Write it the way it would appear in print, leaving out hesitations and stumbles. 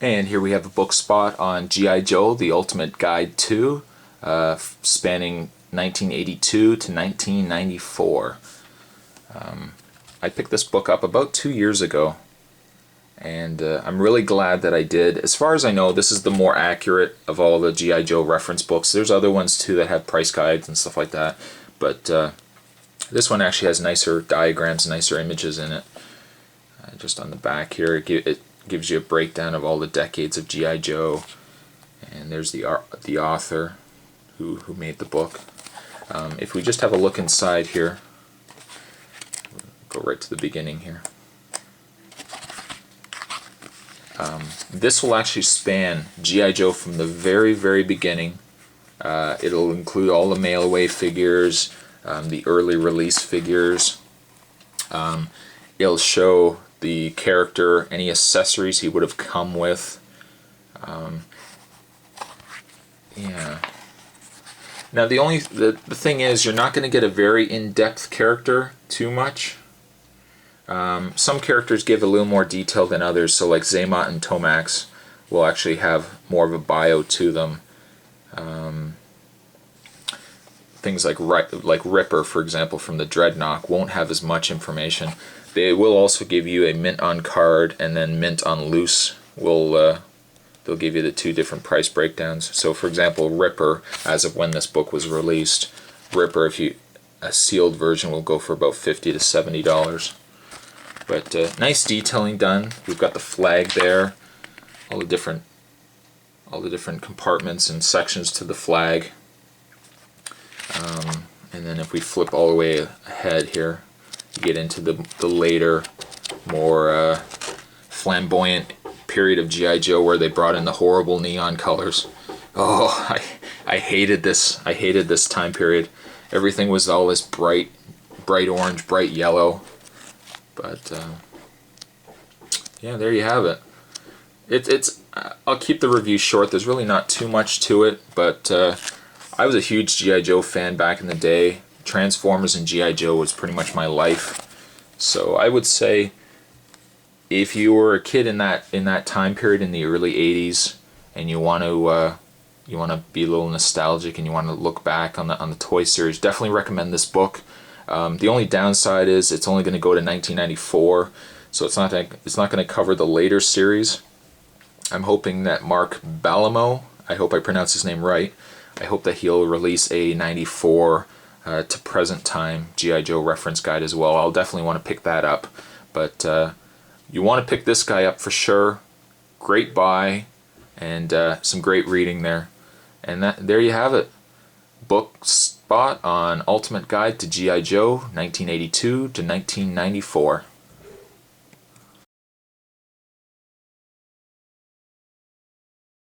And here we have a book spot on G.I. Joe, The Ultimate Guide to, spanning 1982 to 1994. I picked this book up about 2 years ago, and I'm really glad that I did. As far as I know, this is the more accurate of all the G.I. Joe reference books. There's other ones too that have price guides and stuff like that, but this one actually has nicer diagrams, nicer images in it. Just on the back here, it gives you a breakdown of all the decades of G.I. Joe, and there's the author who made the book. If we just have a look inside here, go right to the beginning here. This will actually span G.I. Joe from the very beginning. It'll include all the mail-away figures, the early release figures. It'll show the character, any accessories he would have come with. Yeah. Now the thing is, you're not going to get a very in-depth character too much. Some characters give a little more detail than others, so like Zaymot and Tomax will actually have more of a bio to them. Things like Ripper, for example, from the Dreadnought, won't have as much information. They will also give you a mint on card and then mint on loose. They'll give you the two different price breakdowns. So for example, Ripper, as of when this book was released, Ripper, a sealed version will go for about $50 to $70. But nice detailing done. We've got the flag there, all the different compartments and sections to the flag. And then if we flip all the way ahead here, you get into the later, more flamboyant period of G.I. Joe where they brought in the horrible neon colors. Oh, I hated this. I hated this time period. Everything was all this bright orange, bright yellow. But yeah, there you have it. It's I'll keep the review short. There's really not too much to it, but I was a huge G.I. Joe fan back in the day. Transformers and G.I. Joe was pretty much my life. So I would say if you were a kid in that time period in the early 80s and you want to be a little nostalgic and you want to look back on the Toy series, definitely recommend this book. The only downside is it's only going to go to 1994, so it's not going to cover the later series. I'm hoping that Mark Balamo, I hope I pronounced his name right, I hope that he'll release a 94 to present time G.I. Joe reference guide as well. I'll definitely want to pick that up, but you want to pick this guy up for sure. Great buy, and some great reading there. And there you have it. Book spot on Ultimate Guide to G.I. Joe 1982 to 1994.